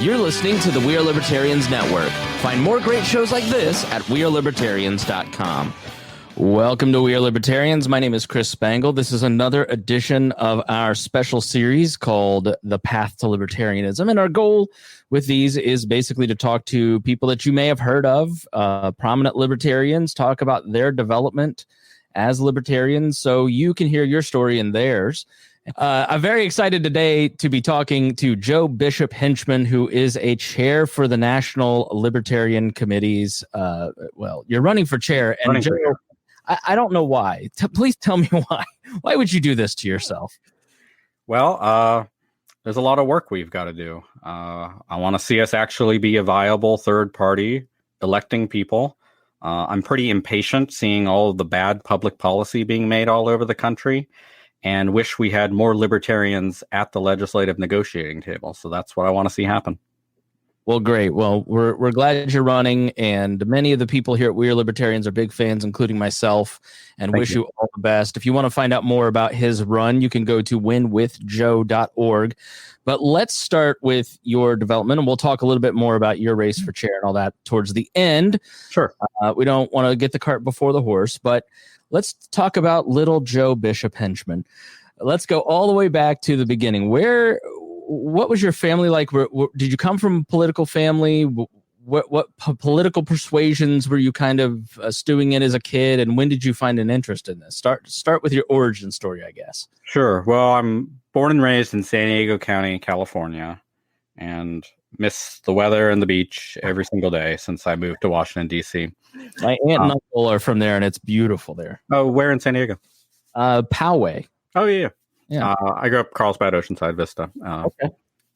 You're listening to the We Are Libertarians Network. Find more great shows like this at wearelibertarians.com. Welcome to We Are Libertarians. My name is Chris Spangle. This is another edition of our special series called The Path to Libertarianism. And our goal with these is basically to talk to people that you may have heard of, prominent libertarians, talk about their development as libertarians so you can hear your story and theirs. I'm very excited today to be talking to Joe Bishop-Henchman, who is a chair for the National Libertarian Committees. Well, you're running for chair, and Joe, I don't know why. Please tell me why. Why would you do this to yourself? Well, there's a lot of work we've got to do. I want to see us actually be a viable third party electing people. I'm pretty impatient seeing all of the bad public policy being made all over the country, and wish we had more libertarians at the legislative negotiating table. So that's what I want to see happen. Well, great. Well, we're glad you're running, and many of the people here at We Are Libertarians are big fans, including myself, and wish you all the best. If you want to find out more about his run, you can go to winwithjoe.org. But let's start with your development, and we'll talk a little bit more about your race for chair and all that towards the end. Sure. We don't want to get the cart before the horse, but let's talk about little Joe Bishop-Henchman. Let's go all the way back to the beginning. What was your family like? Did you come from a political family? What political persuasions were you kind of stewing in as a kid? And when did you find an interest in this? Start with your origin story, I guess. Sure. Well, I'm born and raised in San Diego County, California, and miss the weather and the beach every single day since I moved to Washington, D.C. My aunt and uncle are from there, and it's beautiful there. Oh, where in San Diego? Poway. Oh, yeah. Yeah. I grew up Carlsbad, Oceanside Vista, Okay.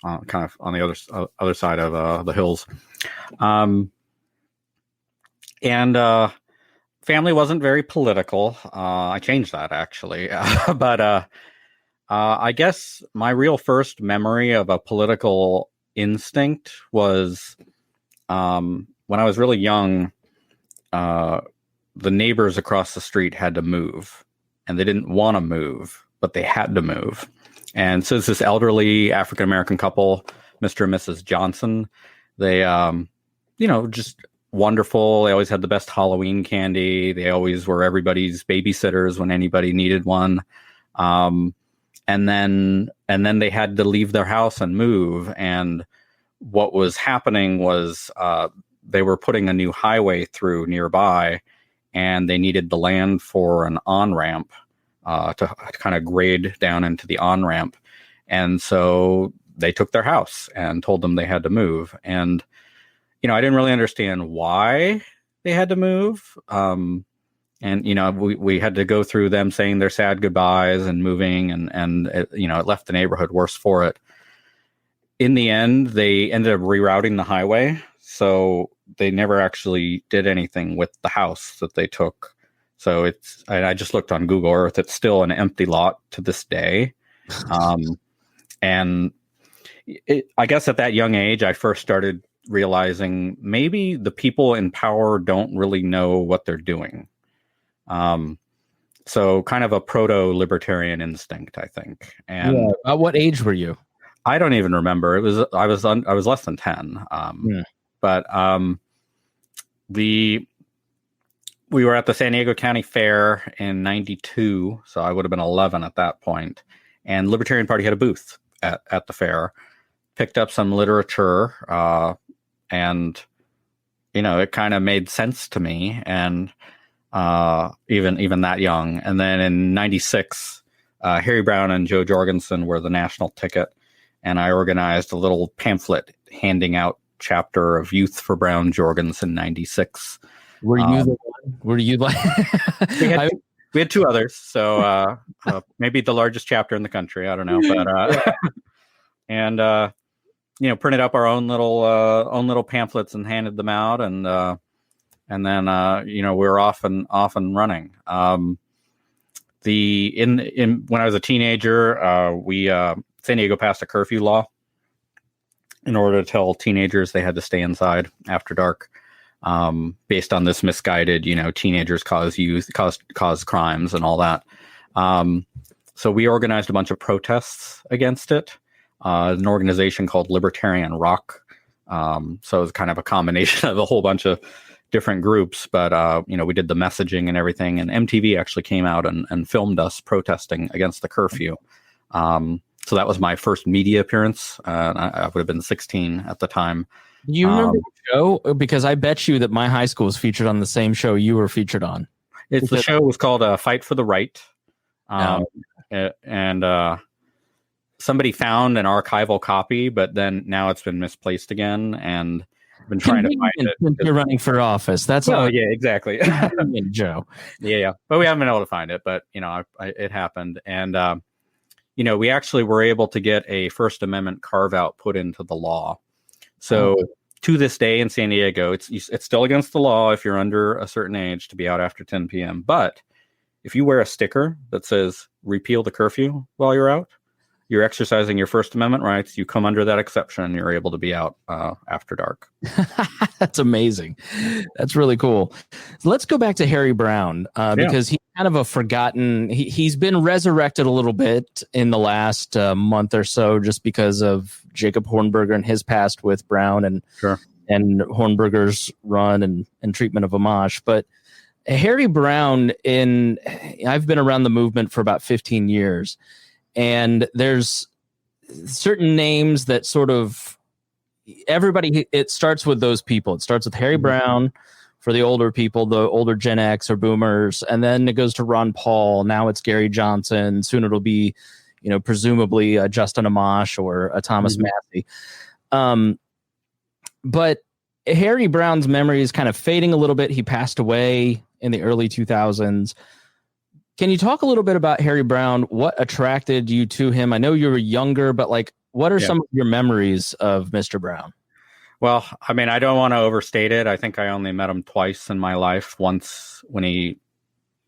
Kind of on the other side of the hills. And family wasn't very political. I changed that, actually. But I guess my real first memory of a political instinct was when I was really young. The neighbors across the street had to move, and they didn't want to move, but they had to move. And so it's this elderly African-American couple, Mr. and Mrs. Johnson. They, just wonderful. They always had the best Halloween candy. They always were everybody's babysitters when anybody needed one. And then they had to leave their house and move. And what was happening was they were putting a new highway through nearby, and they needed the land for an on-ramp. To kind of grade down into the on-ramp. And so they took their house and told them they had to move. And, I didn't really understand why they had to move. We had to go through them saying their sad goodbyes and moving, and it left the neighborhood worse for it. In the end, they ended up rerouting the highway. So they never actually did anything with the house that they took. So I just looked on Google Earth. It's still an empty lot to this day. And I guess at that young age, I first started realizing maybe the people in power don't really know what they're doing. So kind of a proto-libertarian instinct, I think. And At what age were you? I don't even remember. I was less than 10. But we were at the San Diego County Fair in 92, so I would have been 11 at that point. And Libertarian Party had a booth at the fair, picked up some literature, and, it kind of made sense to me, and even that young. And then in 96, Harry Browne and Joe Jorgensen were the national ticket, and I organized a little pamphlet handing out chapter of Youth for Brown Jorgensen 96. Were you the one? Were you like? we had two others, so maybe the largest chapter in the country. I don't know, but and printed up our own little pamphlets and handed them out, and then we were off and running. When I was a teenager, San Diego passed a curfew law in order to tell teenagers they had to stay inside after dark. Based on this misguided, teenagers cause crimes and all that. So we organized a bunch of protests against it. An organization called Libertarian Rock So it was kind of a combination of a whole bunch of different groups. But, we did the messaging and everything. And MTV actually came out and filmed us protesting against the curfew. So that was my first media appearance. I would have been 16 at the time. Do you remember the show? Because I bet you that my high school was featured on the same show you were featured on. The show was called Fight for the Right. And somebody found an archival copy, but then now it's been misplaced again. And I've been trying to find it. You're running for office. That's all. Yeah, exactly. Joe. Yeah. But we haven't been able to find it. But, it happened. And, we actually were able to get a First Amendment carve out put into the law. So to this day in San Diego, it's still against the law if you're under a certain age to be out after 10 p.m. But if you wear a sticker that says repeal the curfew while you're out, you're exercising your First Amendment rights. You come under that exception and you're able to be out after dark. That's amazing. That's really cool. So let's go back to Harry Browne because he's kind of a forgotten. He's been resurrected a little bit in the last month or so just because of Jacob Hornberger and his past with Browne and Hornberger's run and treatment of Amash. But Harry Browne, I've been around the movement for about 15 years. And there's certain names that sort of everybody, it starts with those people. It starts with Harry Browne for the older people, the older Gen X or boomers. And then it goes to Ron Paul. Now it's Gary Johnson. Soon it'll be, presumably Justin Amash or Thomas Massey. But Harry Browne's memory is kind of fading a little bit. He passed away in the early 2000s. Can you talk a little bit about Harry Browne? What attracted you to him? I know you were younger, but what are some of your memories of Mr. Browne? Well, I don't want to overstate it. I think I only met him twice in my life. Once when he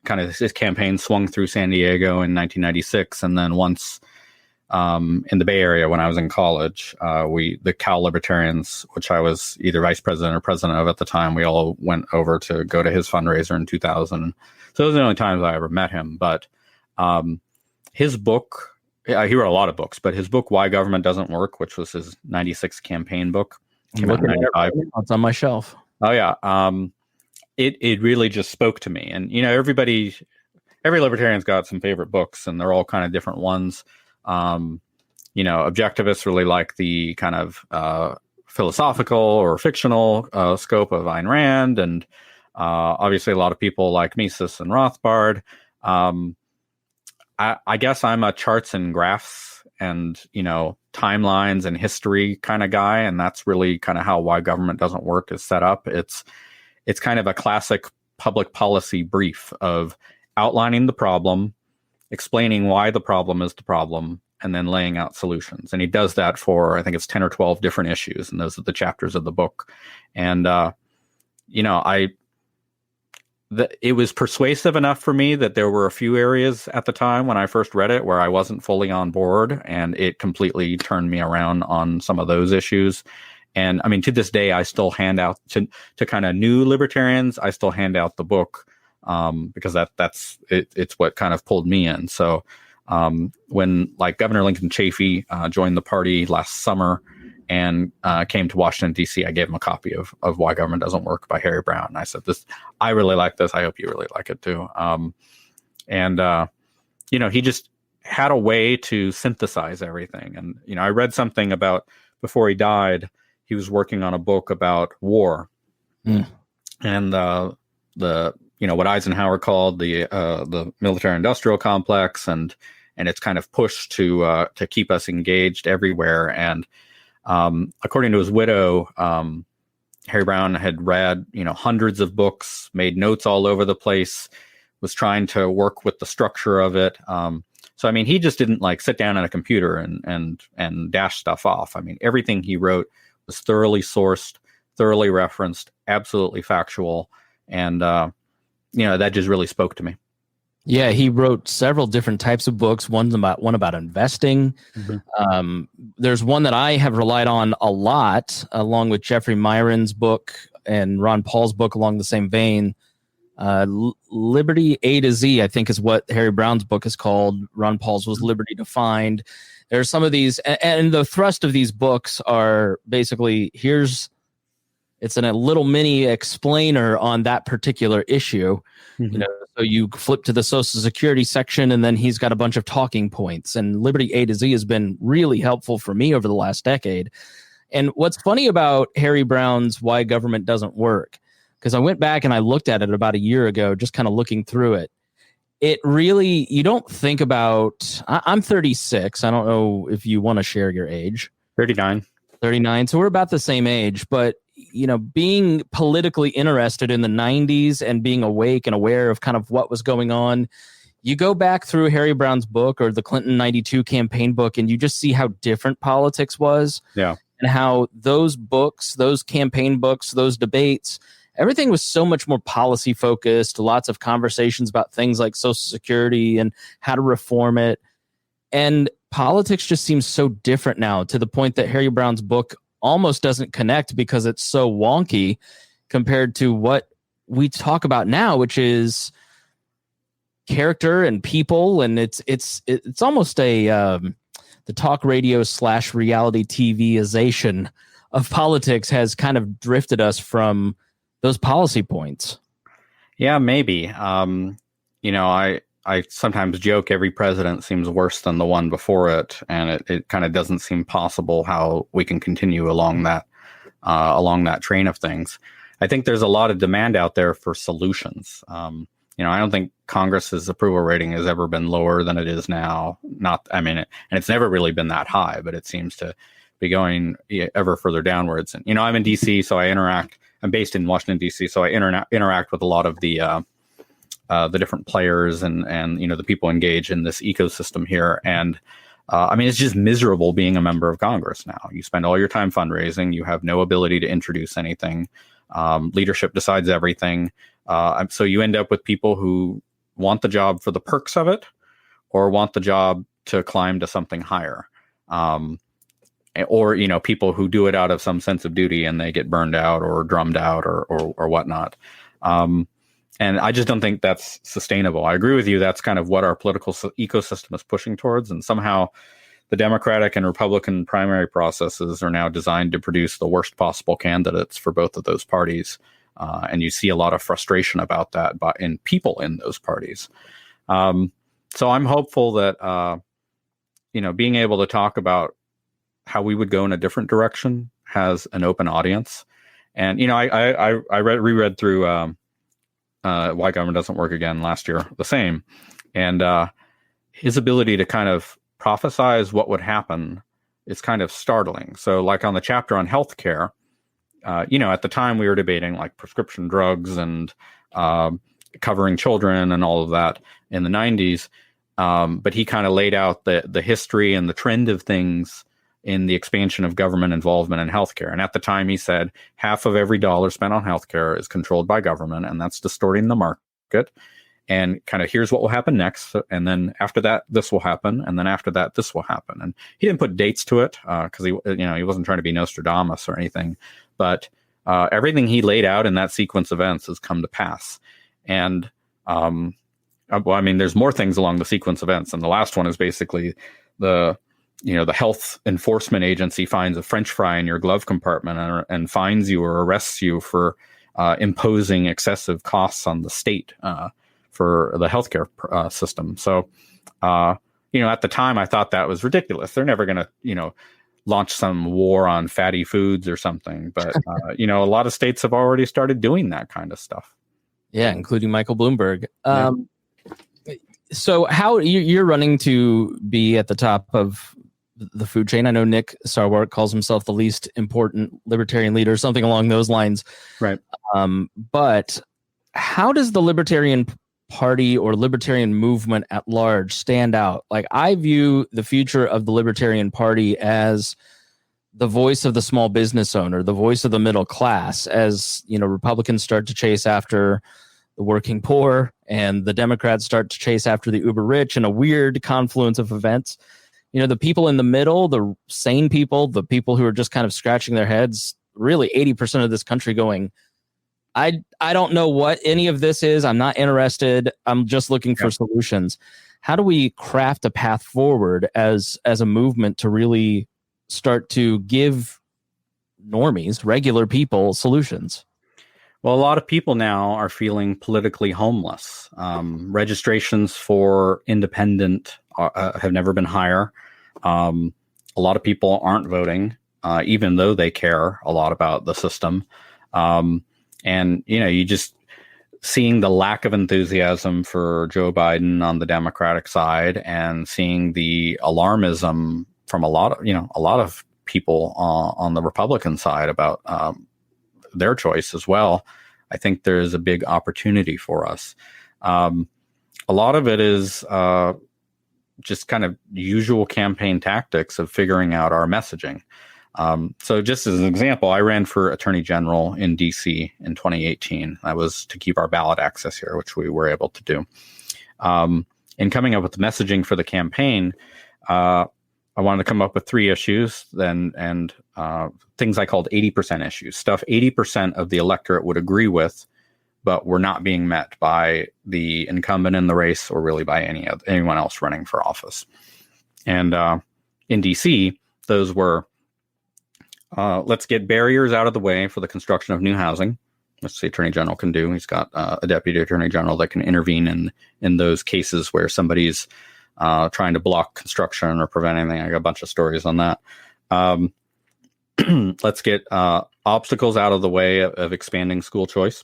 his campaign swung through San Diego in 1996, and then once in the Bay Area when I was in college. The Cal Libertarians, which I was either vice president or president of at the time, we all went over to go to his fundraiser in 2000. So those are the only times I ever met him. But his book, he wrote a lot of books, but his book, Why Government Doesn't Work, which was his 96 campaign book, came out in 95. It's on my shelf. Oh, yeah. It really just spoke to me. And, every libertarian's got some favorite books, and they're all kind of different ones. Objectivists really like the kind of philosophical or fictional scope of Ayn Rand, and obviously a lot of people like Mises and Rothbard. I guess I'm a charts and graphs and timelines and history kind of guy, and that's really kind of how Why Government Doesn't Work is set up. It's kind of a classic public policy brief of outlining the problem, explaining why the problem is the problem, and then laying out solutions. And he does that for, I think it's 10 or 12 different issues, and those are the chapters of the book. And it was persuasive enough for me that there were a few areas at the time when I first read it where I wasn't fully on board, and it completely turned me around on some of those issues. And to this day, I still hand out to kind of new libertarians, I still hand out the book because that's it's what kind of pulled me in. So when Governor Lincoln Chafee joined the party last summer and came to Washington, D.C., I gave him a copy of Why Government Doesn't Work by Harry Browne. And I said, I really like this. I hope you really like it too. He just had a way to synthesize everything. And, I read something about before he died, he was working on a book about war and what Eisenhower called the military-industrial complex, and its kind of push to keep us engaged everywhere. And according to his widow, Harry Browne had read, hundreds of books, made notes all over the place, was trying to work with the structure of it. So he just didn't sit down at a computer and dash stuff off. Everything he wrote was thoroughly sourced, thoroughly referenced, absolutely factual. And, that just really spoke to me. Yeah, he wrote several different types of books. One about investing. Mm-hmm. There's one that I have relied on a lot, along with Jeffrey Myron's book and Ron Paul's book along the same vein. Liberty A to Z, I think, is what Harry Browne's book is called. Ron Paul's was Liberty Defined. There's some of these, and the thrust of these books are basically it's a little mini explainer on that particular issue. Mm-hmm. So you flip to the Social Security section, and then he's got a bunch of talking points. And Liberty A to Z has been really helpful for me over the last decade. And what's funny about Harry Browne's Why Government Doesn't Work, because I went back and I looked at it about a year ago, just kind of looking through it. It really, you don't think about, I'm 36. I don't know if you want to share your age. 39. So we're about the same age, but being politically interested in the 90s and being awake and aware of kind of what was going on, you go back through Harry Browne's book or the Clinton 92 campaign book, and you just see how different politics was. Yeah. And how those books, those campaign books, those debates, everything was so much more policy focused, lots of conversations about things like Social Security and how to reform it. And politics just seems so different now, to the point that Harry Browne's book almost doesn't connect because it's so wonky compared to what we talk about now, which is character and people. And it's almost the talk radio / reality TV-ization of politics has kind of drifted us from those policy points. Yeah, maybe. I sometimes joke every president seems worse than the one before it, and it kind of doesn't seem possible how we can continue along that train of things. I think there's a lot of demand out there for solutions. I don't think Congress's approval rating has ever been lower than it is now. And it's never really been that high, but it seems to be going ever further downwards. And I'm in DC, so I'm based in Washington D.C., so I interact with a lot of the different players and the people engaged in this ecosystem here. And it's just miserable being a member of Congress now. You spend all your time fundraising. You have no ability to introduce anything. Leadership decides everything. So you end up with people who want the job for the perks of it, or want the job to climb to something higher. Or people who do it out of some sense of duty and they get burned out or drummed out or whatnot. And I just don't think that's sustainable. I agree with you. That's kind of what our political ecosystem is pushing towards. And somehow the Democratic and Republican primary processes are now designed to produce the worst possible candidates for both of those parties. And you see a lot of frustration about that in people in those parties. So I'm hopeful that, being able to talk about how we would go in a different direction has an open audience. And, I reread through Why Government Doesn't Work again last year, the same. And his ability to kind of prophesize what would happen is kind of startling. So like on the chapter on healthcare, at the time we were debating like prescription drugs and covering children and all of that in the 90s. But he kind of laid out the history and the trend of things in the expansion of government involvement in healthcare. And at the time he said half of every dollar spent on healthcare is controlled by government, and that's distorting the market. And kind of here's what will happen next. And then after that, this will happen. And then after that, this will happen. And he didn't put dates to it because he wasn't trying to be Nostradamus or anything. But everything he laid out in that sequence of events has come to pass. And there's more things along the sequence of events. And the last one is basically the health enforcement agency finds a French fry in your glove compartment and fines you or arrests you for imposing excessive costs on the state for the healthcare system. So, at the time, I thought that was ridiculous. They're never going to, launch some war on fatty foods or something. But, a lot of states have already started doing that kind of stuff. Yeah, including Michael Bloomberg. So how you're running to be at the top of the food chain? I know Nick Sarwark calls himself the least important libertarian leader, something along those lines. Right. But how does the Libertarian Party or libertarian movement at large stand out? Like, I view the future of the Libertarian Party as the voice of the small business owner, the voice of the middle class, as Republicans start to chase after the working poor and the Democrats start to chase after the uber rich, in a weird confluence of events. The people in the middle, the sane people, the people who are just kind of scratching their heads, really 80% of this country going, I don't know what any of this is. I'm not interested. I'm just looking for solutions. how do we craft a path forward as a movement to really start to give normies, regular people, solutions? Well, a lot of people now are feeling politically homeless. Registrations for independent have never been higher. A lot of people aren't voting, even though they care a lot about the system. And, you just seeing the lack of enthusiasm for Joe Biden on the Democratic side and seeing the alarmism from a lot of people on the Republican side about their choice as well. I think there is a big opportunity for us. A lot of it is just kind of usual campaign tactics of figuring out our messaging. So just as an example, I ran for Attorney General in DC in 2018. That was to keep our ballot access here, which we were able to do. In coming up with the messaging for the campaign, I wanted to come up with 3 issues and things I called 80% issues, stuff 80% of the electorate would agree with, but were not being met by the incumbent in the race or really by anyone else running for office. And in DC, those were, let's get barriers out of the way for the construction of new housing, which the Attorney General can do. He's got a Deputy Attorney General that can intervene in those cases where somebody's trying to block construction or prevent anything. I got a bunch of stories on that. Let's get obstacles out of the way of expanding school choice.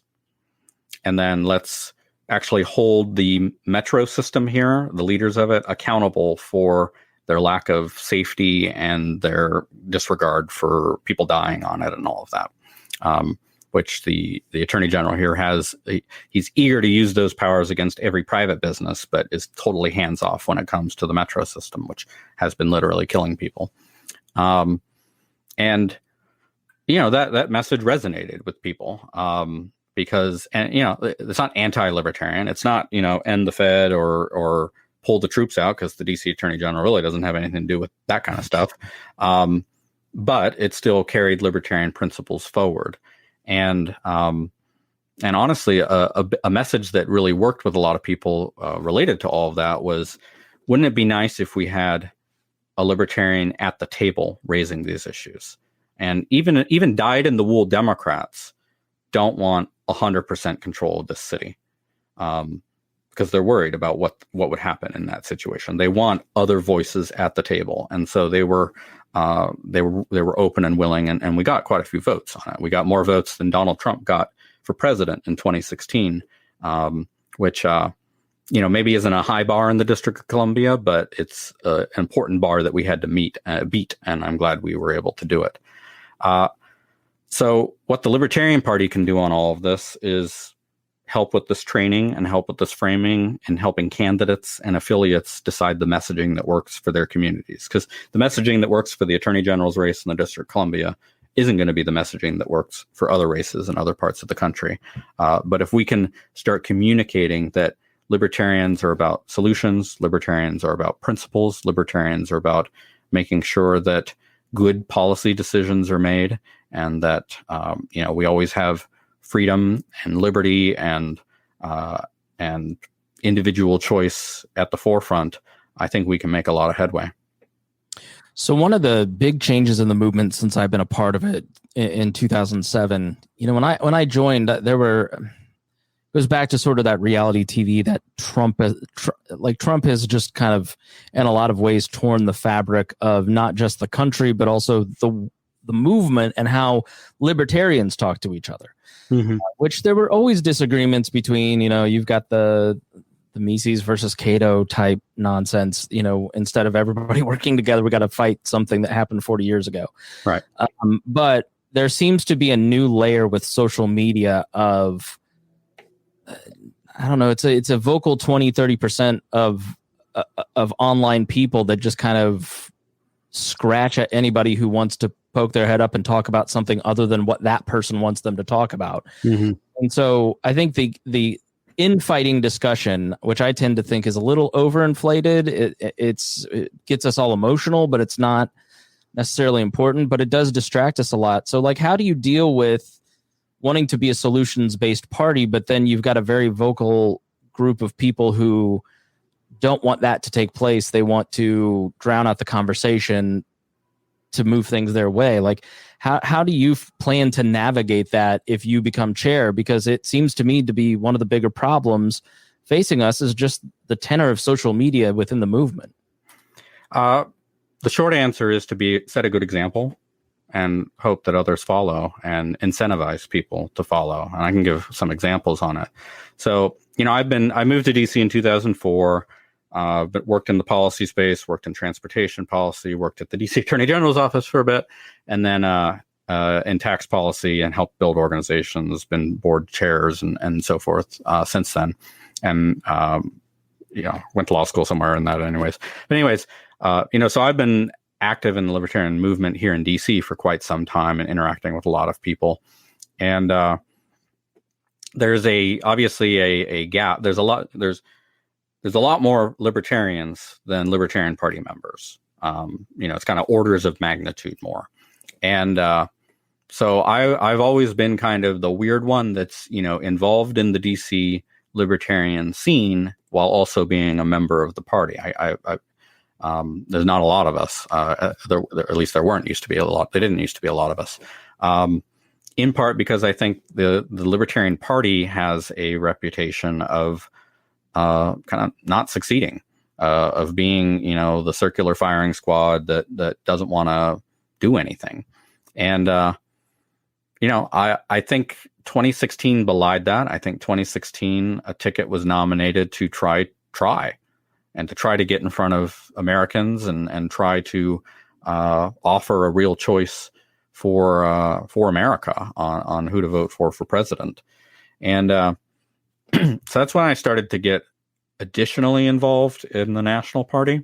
And then let's actually hold the metro system here, the leaders of it, accountable for their lack of safety and their disregard for people dying on it and all of that. Which the Attorney General here he's eager to use those powers against every private business, but is totally hands off when it comes to the metro system, which has been literally killing people. And, that message resonated with people because, it's not anti-libertarian. It's not, end the Fed or pull the troops out, because the DC Attorney General really doesn't have anything to do with that kind of stuff. But it still carried libertarian principles forward. And honestly, a message that really worked with a lot of people related to all of that was, wouldn't it be nice if we had a libertarian at the table raising these issues? And even dyed-in-the-wool Democrats don't want 100% control of this city because they're worried about what would happen in that situation. They want other voices at the table, and so they were open and willing, and we got quite a few votes on it. We got more votes than Donald Trump got for president in 2016, which maybe isn't a high bar in the District of Columbia, but it's an important bar that we had to beat, and I'm glad we were able to do it. So what the Libertarian Party can do on all of this is help with this training and help with this framing and helping candidates and affiliates decide the messaging that works for their communities. Because the messaging that works for the Attorney General's race in the District of Columbia isn't going to be the messaging that works for other races in other parts of the country. But if we can start communicating that libertarians are about solutions, libertarians are about principles, libertarians are about making sure that good policy decisions are made, and that we always have freedom and liberty and individual choice at the forefront, I think we can make a lot of headway. So one of the big changes in the movement since I've been a part of it in 2007, when I joined, it goes back to sort of that reality TV that Trump has just kind of, in a lot of ways, torn the fabric of not just the country, but also the movement and how libertarians talk to each other. Mm-hmm. Which there were always disagreements between, you've got the Mises versus Cato type nonsense, instead of everybody working together, we got to fight something that happened 40 years ago. Right. But there seems to be a new layer with social media of, I don't know, it's a vocal 20-30% of online people that just kind of scratch at anybody who wants to poke their head up and talk about something other than what that person wants them to talk about. Mm-hmm. And so I think the infighting discussion, which I tend to think is a little overinflated, it gets us all emotional, but it's not necessarily important, but it does distract us a lot. So how do you deal with wanting to be a solutions-based party, but then you've got a very vocal group of people who don't want that to take place. They want to drown out the conversation to move things their way. Like, how do you plan to navigate that if you become chair? Because it seems to me to be one of the bigger problems facing us is just the tenor of social media within the movement. The short answer is to set a good example and hope that others follow and incentivize people to follow. And I can give some examples on it. So, I moved to DC in 2004, but worked in the policy space, worked in transportation policy, worked at the DC Attorney General's office for a bit, and then in tax policy and helped build organizations, been board chairs and so forth since then. And, went to law school somewhere in that anyways. But anyways, so I've been active in the libertarian movement here in DC for quite some time and interacting with a lot of people. And there's obviously a gap. There's a lot more libertarians than Libertarian Party members. It's kind of orders of magnitude more. And so I've always been kind of the weird one that's, involved in the DC libertarian scene while also being a member of the party. There's not a lot of us, at least there weren't used to be a lot. There didn't used to be a lot of us, in part because I think the Libertarian Party has a reputation of kind of not succeeding, of being, the circular firing squad that doesn't want to do anything. And, I think 2016 belied that. I think 2016, a ticket was nominated to try and to try to get in front of Americans and try to offer a real choice for America on who to vote for president. And so that's when I started to get additionally involved in the National Party.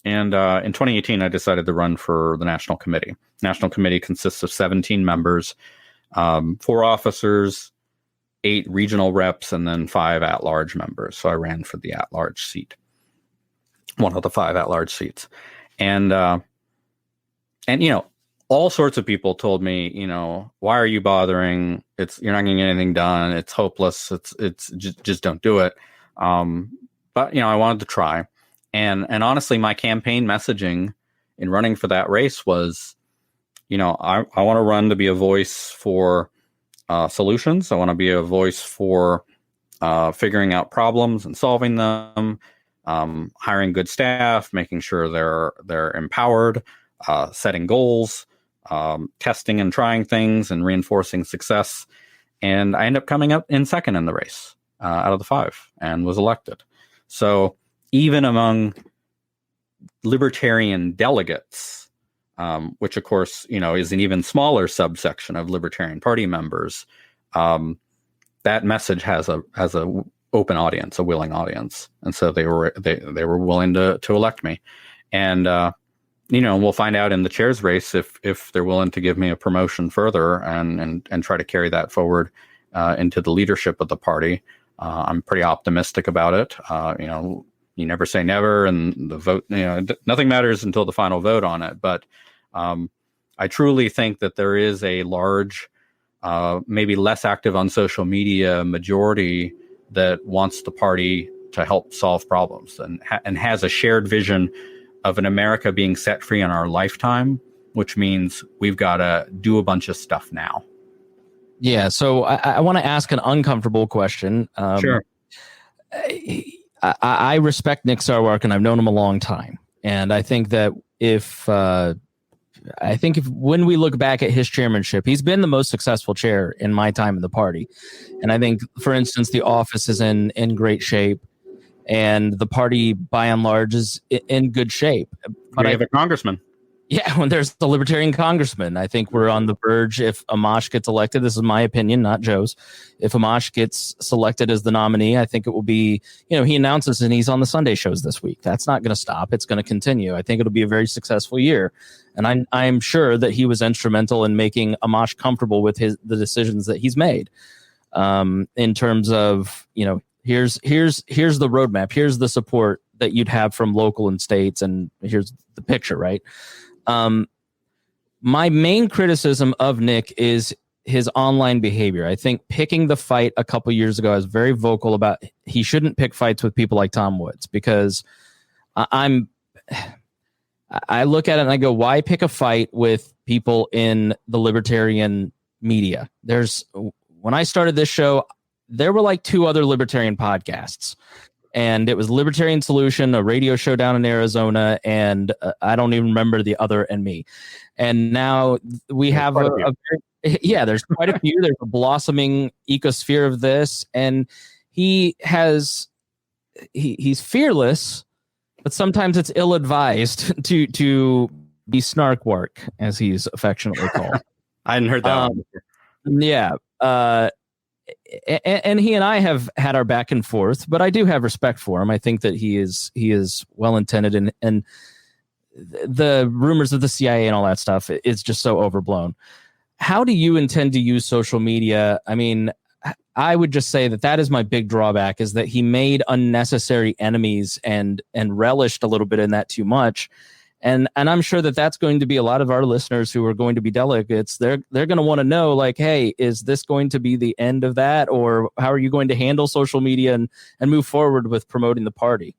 And in 2018, I decided to run for the National Committee. National Committee consists of 17 members, 4 officers, 8 regional reps, and then 5 at-large members. So I ran for the at-large seat, one of the 5 at-large seats. And all sorts of people told me, why are you bothering? You're not going to get anything done. It's hopeless. It's just don't do it. But I wanted to try. And honestly, my campaign messaging in running for that race was, I want to run to be a voice for solutions. I want to be a voice for figuring out problems and solving them, hiring good staff, making sure they're empowered, setting goals, testing and trying things and reinforcing success. And I ended up coming up in second in the race out of the 5 and was elected. So even among libertarian delegates, which of course, is an even smaller subsection of Libertarian Party members, that message has a open audience, a willing audience. And so they were willing to elect me. And, we'll find out in the chair's race if they're willing to give me a promotion further and try to carry that forward into the leadership of the party. I'm pretty optimistic about it. You never say never, and the vote, nothing matters until the final vote on it. But I truly think that there is a large, maybe less active on social media majority that wants the party to help solve problems and has a shared vision of an America being set free in our lifetime, which means we've got to do a bunch of stuff now. Yeah. So I want to ask an uncomfortable question. Sure. I respect Nick Sarwark, and I've known him a long time. And I think that if when we look back at his chairmanship, he's been the most successful chair in my time in the party. And I think, for instance, the office is in great shape, and the party, by and large, is in good shape. But we have a congressman. Yeah, when there's the Libertarian congressman, I think we're on the verge. If Amash gets elected, this is my opinion, not Joe's. If Amash gets selected as the nominee, I think it will be, he announces and he's on the Sunday shows this week. That's not going to stop. It's going to continue. I think it'll be a very successful year. And I'm sure that he was instrumental in making Amash comfortable with the decisions that he's made, in terms of, here's the roadmap. Here's the support that you'd have from local and states. And here's the picture, right? My main criticism of Nick is his online behavior. I think picking the fight a couple years ago, I was very vocal about he shouldn't pick fights with people like Tom Woods, because I look at it and I go, why pick a fight with people in the libertarian media? When I started this show, there were like 2 other libertarian podcasts, and it was Libertarian Solution, a radio show down in Arizona, and I don't even remember the other, and me. And now we have there's quite a few. There's a blossoming ecosphere of this, and he's fearless, but sometimes it's ill-advised to be snarkwark, as he's affectionately called. I hadn't heard that one. Yeah. And he and I have had our back and forth, but I do have respect for him. I think that he is well-intended, and the rumors of the CIA and all that stuff is just so overblown. How do you intend to use social media? I mean, I would just say that is my big drawback, is that he made unnecessary enemies and relished a little bit in that too much. And I'm sure that that's going to be a lot of our listeners who are going to be delegates. They're going to want to know, like, hey, is this going to be the end of that? Or how are you going to handle social media and move forward with promoting the party?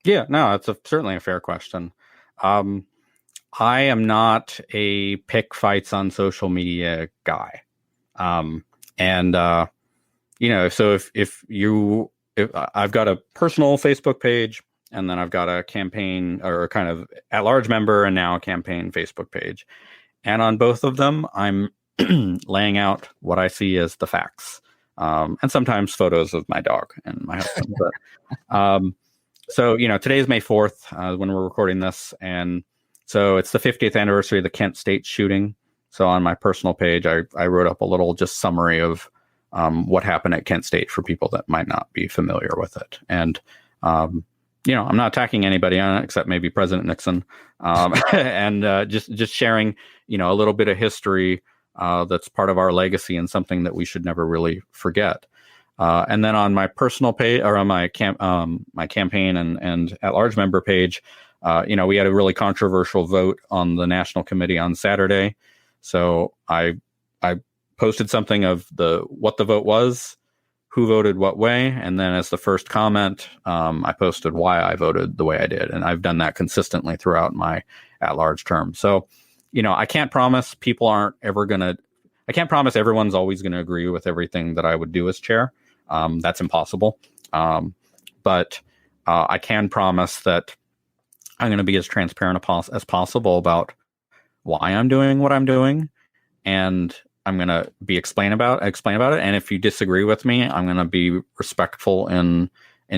Yeah, no, it's certainly a fair question. I am not a pick fights on social media guy. So if I've got a personal Facebook page, and then I've got a campaign, or kind of at-large member, and now a campaign Facebook page. And on both of them, I'm laying out what I see as the facts, and sometimes photos of my dog and my husband. So today's May 4th when we're recording this, and so it's the 50th anniversary of the Kent State shooting. So on my personal page, I wrote up a little just summary of what happened at Kent State for people that might not be familiar with it. And I'm not attacking anybody on it except maybe President Nixon, and just sharing, a little bit of history that's part of our legacy and something that we should never really forget. And then on my personal page, or on my campaign and at-large member page, we had a really controversial vote on the National Committee on Saturday. So I posted something of what the vote was, who voted what way, and then as the first comment, I posted why I voted the way I did, and I've done that consistently throughout my at-large term. So, I can't promise I can't promise everyone's always going to agree with everything that I would do as chair. That's impossible. But I can promise that I'm going to be as transparent as possible about why I'm doing what I'm doing, and I'm going to explain about it. And if you disagree with me, I'm going to be respectful in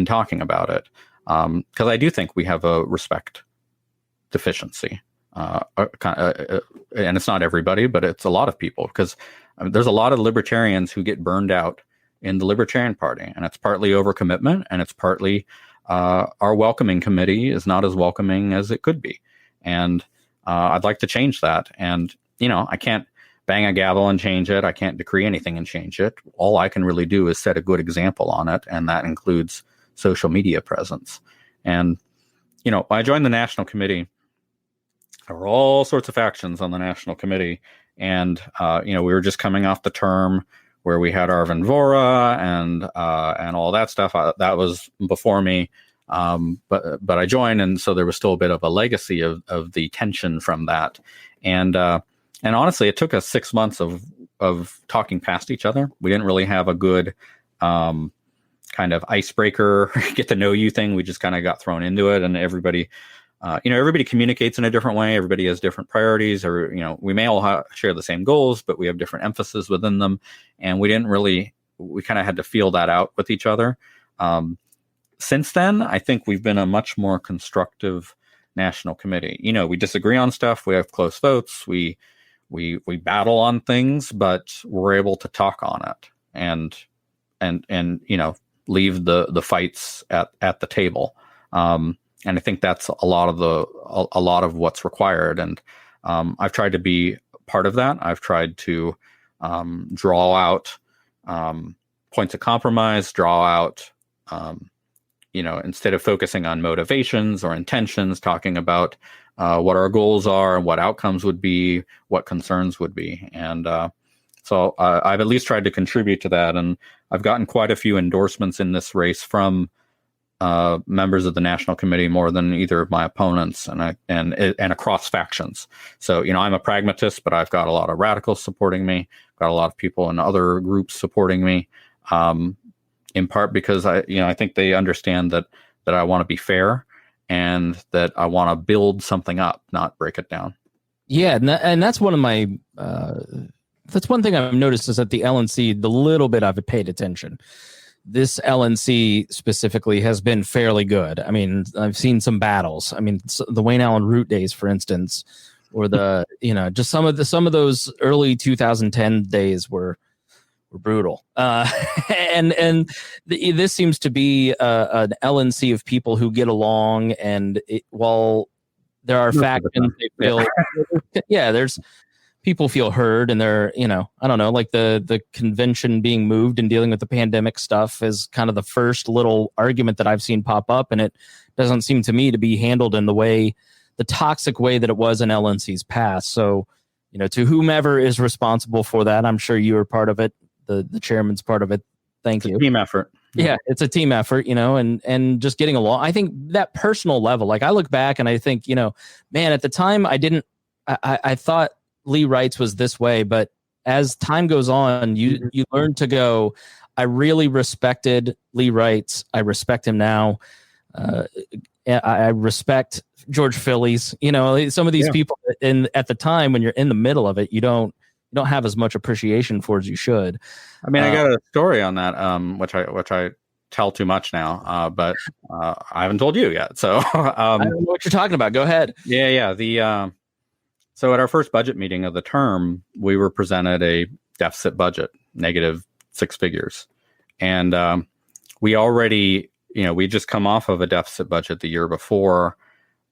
talking about it. Because I do think we have a respect deficiency. And it's not everybody, but it's a lot of people, because there's a lot of libertarians who get burned out in the Libertarian Party. And it's partly overcommitment, and it's partly our welcoming committee is not as welcoming as it could be. And I'd like to change that. And, I can't bang a gavel and change it. I can't decree anything and change it. All I can really do is set a good example on it, and that includes social media presence. And, when I joined the National Committee, there were all sorts of factions on the National Committee. And, we were just coming off the term where we had Arvin Vora and all that stuff. That was before me. But I joined, and so there was still a bit of a legacy of the tension from that. And honestly, it took us 6 months of talking past each other. We didn't really have a good kind of icebreaker, get to know you thing. We just kind of got thrown into it, and everybody communicates in a different way. Everybody has different priorities, or, we may all share the same goals, but we have different emphasis within them. And we kind of had to feel that out with each other. Since then, I think we've been a much more constructive National Committee. We disagree on stuff. We have close votes. We battle on things, but we're able to talk on it and leave the fights at the table. And I think that's a lot of what's required. And I've tried to be part of that. I've tried to draw out points of compromise, draw out, instead of focusing on motivations or intentions, talking about what our goals are and what outcomes would be, what concerns would be. And So I've at least tried to contribute to that, and I've gotten quite a few endorsements in this race from members of the national committee, more than either of my opponents, and across factions. So, I'm a pragmatist, but I've got a lot of radicals supporting me, got a lot of people in other groups supporting me, in part because I think they understand that I want to be fair and that I want to build something up, not break it down. Yeah, and that's one of my that's one thing I've noticed is that the LNC, the little bit I've paid attention, this LNC specifically has been fairly good. I mean, I've seen some battles. I mean, the Wayne Allen Root days, for instance, or just some of those early 2010 days were brutal. This seems to be an LNC of people who get along, and while there are factions, they feel there's people feel heard, and they're, I don't know, like the convention being moved and dealing with the pandemic stuff is kind of the first little argument that I've seen pop up, and it doesn't seem to me to be handled in the toxic way that it was in LNC's past. So, to whomever is responsible for that, I'm sure you are part of it. The chairman's part of it. Thank you. Team effort. Yeah, it's a team effort, and just getting along. I think that personal level, like I look back and I think, man, at the time I thought Lee Wrights was this way, but as time goes on, you learn to go, I really respected Lee Wrights. I respect him now. I respect George Phillies. Some of these people at the time when you're in the middle of it, you don't have as much appreciation for as you should. I mean, I got a story on that, which I tell too much now, but I haven't told you yet. So I don't know what you're talking about. Go ahead. Yeah. So at our first budget meeting of the term, we were presented a deficit budget, negative 6 figures. And we already, we just come off of a deficit budget the year before.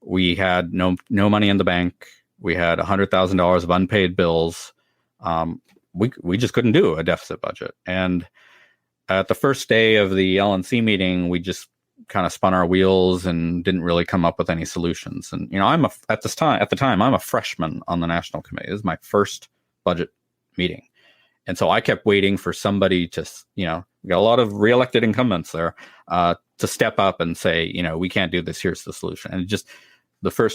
We had no money in the bank. We had $100,000 of unpaid bills. We just couldn't do a deficit budget. And at the first day of the LNC meeting, we just kind of spun our wheels and didn't really come up with any solutions. And at the time I'm a freshman on the national committee. This is my first budget meeting, and so I kept waiting for somebody to, we got a lot of reelected incumbents there, to step up and say, we can't do this. Here's the solution. And just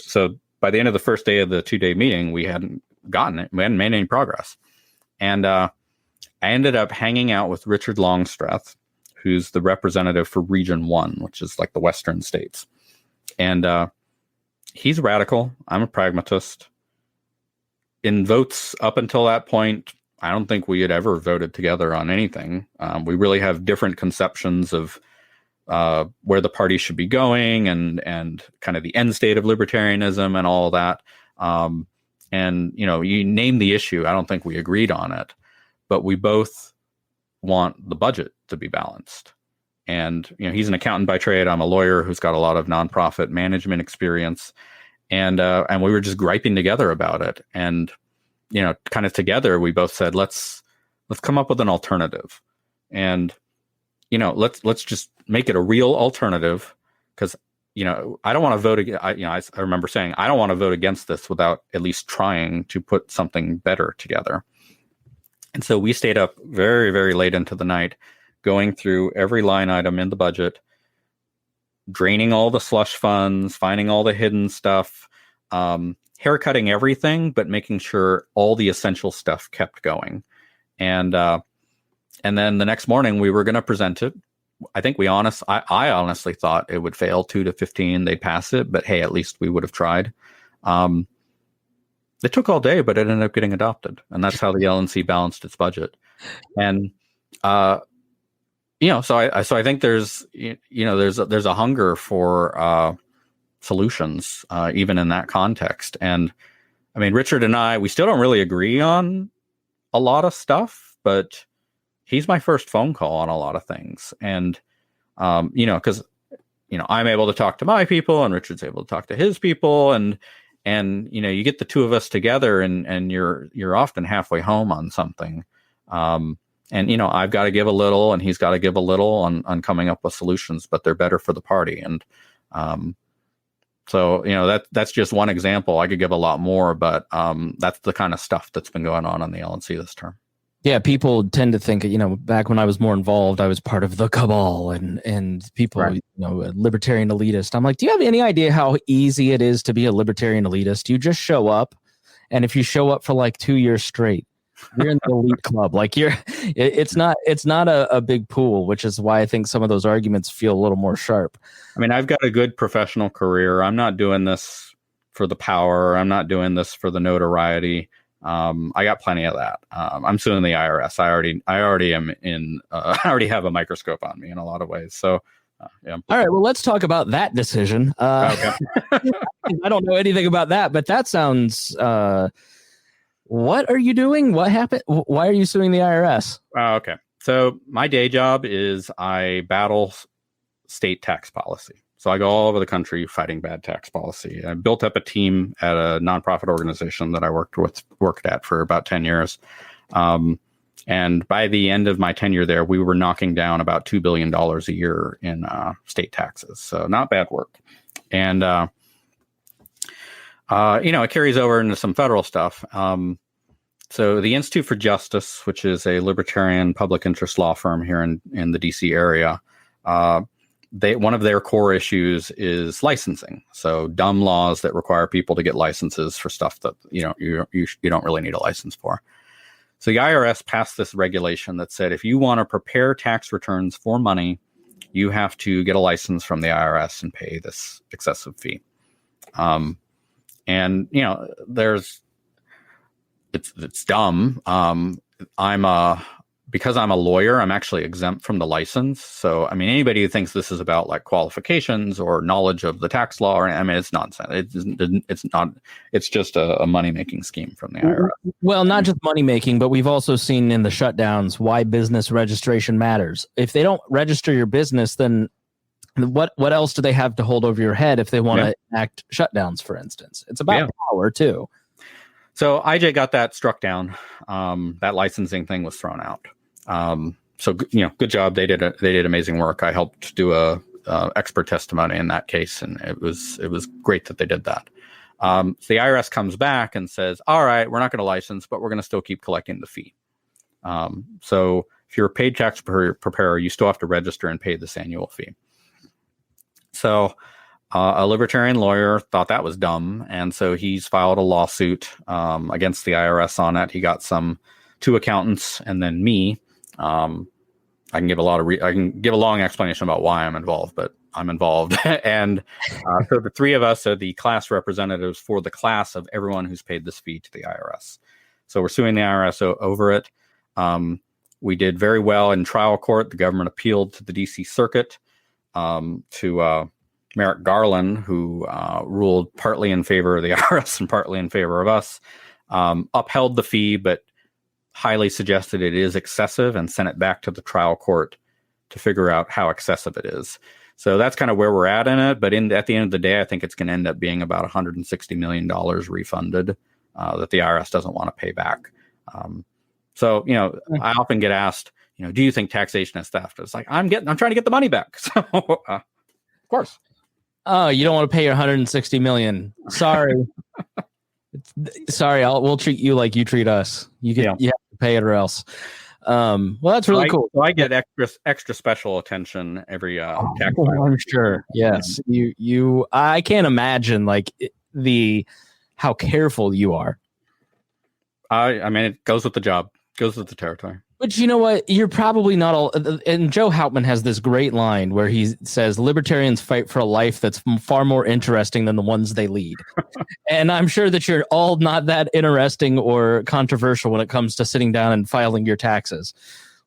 so by the end of the first day of the 2-day meeting, we hadn't gotten it. We hadn't made any progress. And I ended up hanging out with Richard Longstreth, who's the representative for Region 1, which is like the Western states. And he's radical. I'm a pragmatist. In votes up until that point, I don't think we had ever voted together on anything. We really have different conceptions of where the party should be going and kind of the end state of libertarianism and all of that. And, you name the issue, I don't think we agreed on it. But we both want the budget to be balanced. And, he's an accountant by trade. I'm a lawyer who's got a lot of nonprofit management experience. And we were just griping together about it. And, kind of together, we both said, let's come up with an alternative. And, let's just make it a real alternative, because, I don't want to vote. I remember saying, I don't want to vote against this without at least trying to put something better together. And so we stayed up very, very late into the night, going through every line item in the budget, draining all the slush funds, finding all the hidden stuff, haircutting everything, but making sure all the essential stuff kept going. And then the next morning we were going to present it. I think I honestly thought it would fail 2 to 15. They'd pass it, but hey, at least we would have tried. It took all day, but it ended up getting adopted, and that's how the LNC balanced its budget. And so I think there's a hunger for solutions, even in that context. And I mean, Richard and I, we still don't really agree on a lot of stuff, but he's my first phone call on a lot of things. And because I'm able to talk to my people, and Richard's able to talk to his people, and you get the two of us together, and you're often halfway home on something. And I've got to give a little, and he's got to give a little on coming up with solutions, but they're better for the party. And so that's just one example. I could give a lot more, but that's the kind of stuff that's been going on the LNC this term. Yeah, people tend to think, back when I was more involved, I was part of the cabal and people, Right. a libertarian elitist. I'm like, do you have any idea how easy it is to be a libertarian elitist? You just show up, and if you show up for like 2 years straight, you're in the elite club. Like it's not a big pool, which is why I think some of those arguments feel a little more sharp. I mean, I've got a good professional career. I'm not doing this for the power. I'm not doing this for the notoriety. I got plenty of that. I'm suing the IRS. I already am in. I already have a microscope on me in a lot of ways. So, yeah. All right. Well, let's talk about that decision. Okay. I don't know anything about that, but that sounds. What are you doing? What happened? Why are you suing the IRS? Okay. So my day job is I battle state tax policy. So I go all over the country fighting bad tax policy. I built up a team at a nonprofit organization that I worked at for about 10 years. And by the end of my tenure there, we were knocking down about $2 billion a year in state taxes. So not bad work. And, it carries over into some federal stuff. So the Institute for Justice, which is a libertarian public interest law firm here in the DC area, one of their core issues is licensing. So dumb laws that require people to get licenses for stuff that you don't really need a license for. So the IRS passed this regulation that said if you want to prepare tax returns for money, you have to get a license from the IRS and pay this excessive fee. It's dumb. Because I'm a lawyer, I'm actually exempt from the license. So, I mean, anybody who thinks this is about like qualifications or knowledge of the tax law, it's nonsense. It's not. It's just a money-making scheme from the IRS. Well, not just money-making, but we've also seen in the shutdowns why business registration matters. If they don't register your business, then what else do they have to hold over your head if they want to enact shutdowns, for instance? It's about power, too. So IJ got that struck down. That licensing thing was thrown out. So good job. They did amazing work. I helped do a expert testimony in that case, and it was great that they did that. So the IRS comes back and says, "All right, we're not going to license, but we're going to still keep collecting the fee." So if you're a paid tax preparer, you still have to register and pay this annual fee. So a libertarian lawyer thought that was dumb, and so he's filed a lawsuit against the IRS on it. He got two accountants and then me. I can give a long explanation about why I'm involved, but I'm involved. And so the three of us are the class representatives for the class of everyone who's paid this fee to the IRS. So we're suing the IRS over it. We did very well in trial court. The government appealed to the DC Circuit to Merrick Garland, who ruled partly in favor of the IRS and partly in favor of us, upheld the fee, but highly suggested it is excessive and sent it back to the trial court to figure out how excessive it is. So that's kind of where we're at in it. But at the end of the day, I think it's going to end up being about $160 million refunded that the IRS doesn't want to pay back. So I often get asked, do you think taxation is theft? It's like, I'm trying to get the money back. So of course. Oh, you don't want to pay your $160 million. Sorry. Sorry, we'll treat you like you treat us. You have to pay it or else. Well, that's really cool. So I get extra special attention every tax. I'm sure. Yes, I can't imagine how careful you are. I mean, it goes with the job, goes with the territory. But you know what? You're probably not all. And Joe Hauptman has this great line where he says, libertarians fight for a life that's far more interesting than the ones they lead. And I'm sure that you're all not that interesting or controversial when it comes to sitting down and filing your taxes.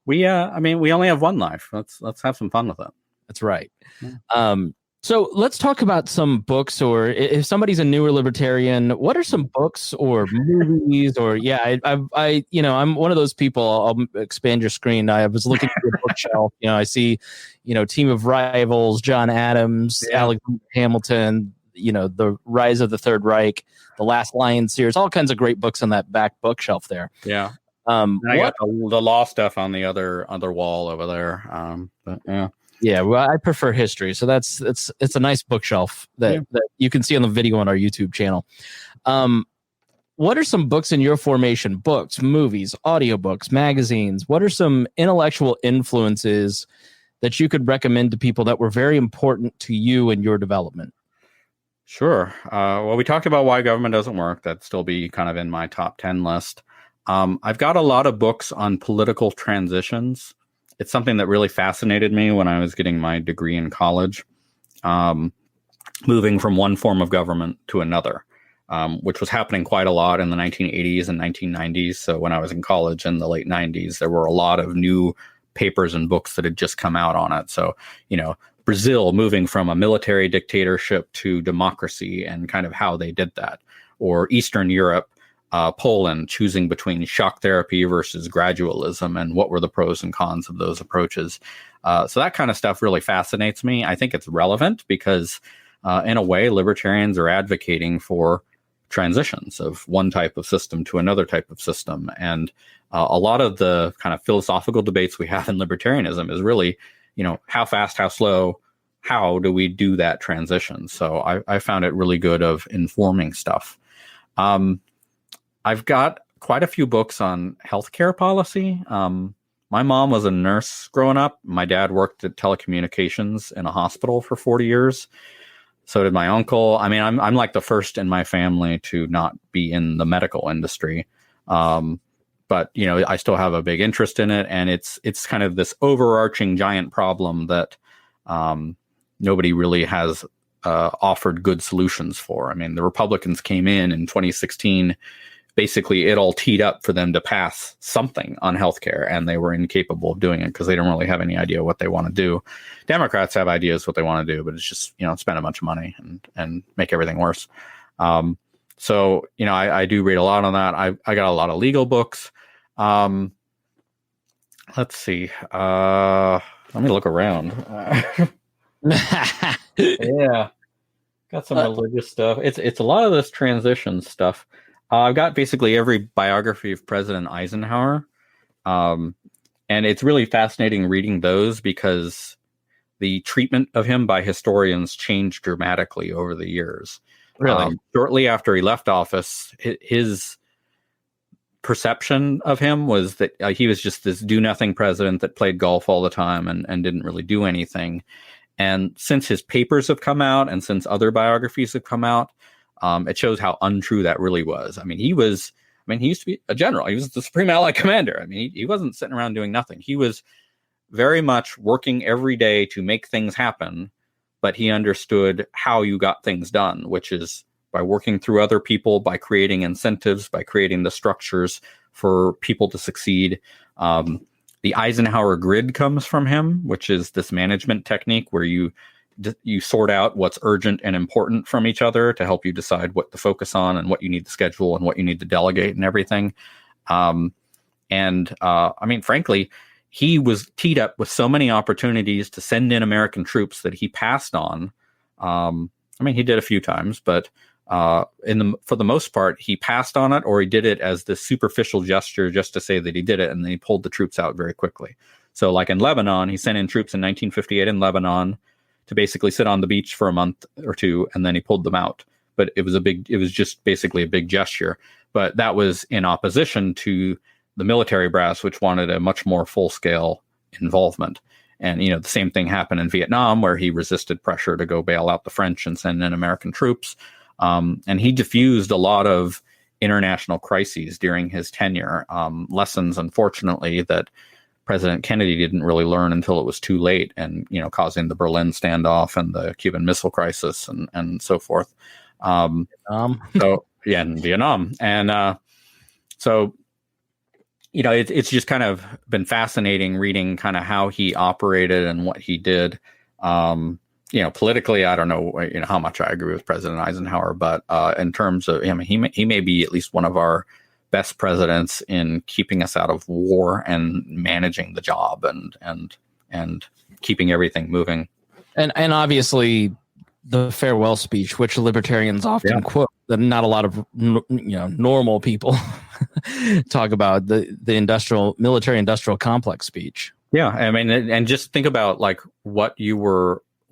We only have one life. Let's have some fun with it. That's right. Yeah. So let's talk about some books, or if somebody's a newer libertarian, what are some books or movies or I'm one of those people. I'll expand your screen. I was looking at your bookshelf. I see, Team of Rivals, John Adams, Alexander Hamilton, The Rise of the Third Reich, The Last Lion series, all kinds of great books on that back bookshelf there. Yeah. I got the law stuff on the other wall over there. But yeah. Yeah, well, I prefer history, so it's a nice bookshelf that you can see on the video on our YouTube channel. what are some books in your formation? Books, movies, audiobooks, magazines. What are some intellectual influences that you could recommend to people that were very important to you in your development? Sure. Well, we talked about why government doesn't work. That'd still be kind of in my top 10 list. I've got a lot of books on political transitions. It's something that really fascinated me when I was getting my degree in college, moving from one form of government to another, which was happening quite a lot in the 1980s and 1990s. So when I was in college in the late 90s, there were a lot of new papers and books that had just come out on it. So, Brazil moving from a military dictatorship to democracy and kind of how they did that, or Eastern Europe, Poland choosing between shock therapy versus gradualism and what were the pros and cons of those approaches. So that kind of stuff really fascinates me. I think it's relevant because in a way, libertarians are advocating for transitions of one type of system to another type of system. And a lot of the kind of philosophical debates we have in libertarianism is really, how fast, how slow, how do we do that transition? So I found it really good of informing stuff. I've got quite a few books on healthcare policy. My mom was a nurse growing up. My dad worked at telecommunications in a hospital for 40 years. So did my uncle. I mean, I'm like the first in my family to not be in the medical industry. But, I still have a big interest in it. And it's kind of this overarching giant problem that nobody really has offered good solutions for. I mean, the Republicans came in 2016. Basically, it all teed up for them to pass something on healthcare, and they were incapable of doing it because they don't really have any idea what they want to do. Democrats have ideas what they want to do, but it's just, spend a bunch of money and make everything worse. So, I do read a lot on that. I got a lot of legal books. Let's see. Let me look around. Yeah. Got some religious stuff. It's a lot of this transition stuff. I've got basically every biography of President Eisenhower. And it's really fascinating reading those because the treatment of him by historians changed dramatically over the years. Really? Shortly after he left office, his perception of him was that he was just this do-nothing president that played golf all the time and didn't really do anything. And since his papers have come out and since other biographies have come out, it shows how untrue that really was. I mean, he used to be a general. He was the Supreme Allied Commander. I mean, he wasn't sitting around doing nothing. He was very much working every day to make things happen, but he understood how you got things done, which is by working through other people, by creating incentives, by creating the structures for people to succeed. The Eisenhower grid comes from him, which is this management technique where you sort out what's urgent and important from each other to help you decide what to focus on and what you need to schedule and what you need to delegate and everything. Frankly, he was teed up with so many opportunities to send in American troops that he passed on. He did a few times, but for the most part, he passed on it, or he did it as this superficial gesture just to say that he did it, and then he pulled the troops out very quickly. So like in Lebanon, he sent in troops in 1958 in Lebanon to basically sit on the beach for a month or two, and then he pulled them out. But it was just basically a big gesture. But that was in opposition to the military brass, which wanted a much more full-scale involvement. And, the same thing happened in Vietnam, where he resisted pressure to go bail out the French and send in American troops. And he diffused a lot of international crises during his tenure, lessons, unfortunately, that President Kennedy didn't really learn until it was too late, and, causing the Berlin standoff and the Cuban Missile Crisis and so forth. In Vietnam. And it's just kind of been fascinating reading kind of how he operated and what he did. Politically, I don't know, how much I agree with President Eisenhower, but in terms of him, he may be at least one of our best presidents in keeping us out of war and managing the job and keeping everything moving. And obviously the farewell speech, which libertarians often quote, that not a lot of normal people talk about, the military industrial complex speech. Yeah, and just think about like what it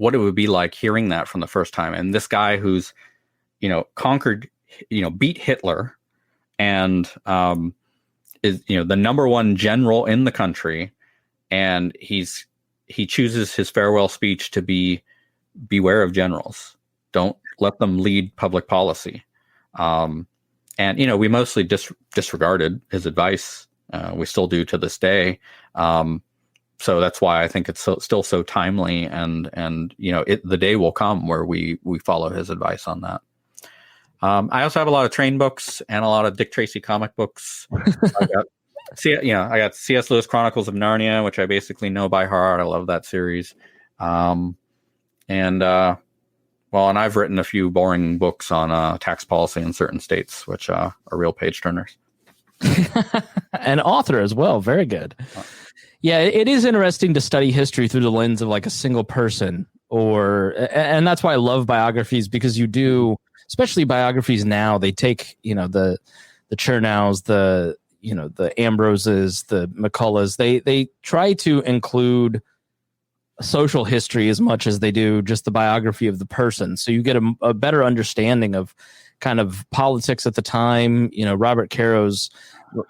would be like hearing that from the first time. And this guy who's, conquered, beat Hitler, and is the number one general in the country, and he chooses his farewell speech to be, beware of generals. Don't let them lead public policy. And we mostly disregarded his advice. We still do to this day. So that's why I think it's still so timely, and the day will come where we follow his advice on that. I also have a lot of Train books and a lot of Dick Tracy comic books. I got C.S. Lewis Chronicles of Narnia, which I basically know by heart. I love that series. And I've written a few boring books on tax policy in certain states, which are real page turners. An author as well. Very good. Yeah, it is interesting to study history through the lens of like a single person, and that's why I love biographies, because you do, especially biographies now, they take, the Chernows, the Ambroses, the McCulloughs, they try to include social history as much as they do just the biography of the person. So you get a better understanding of kind of politics at the time. Robert Caro's,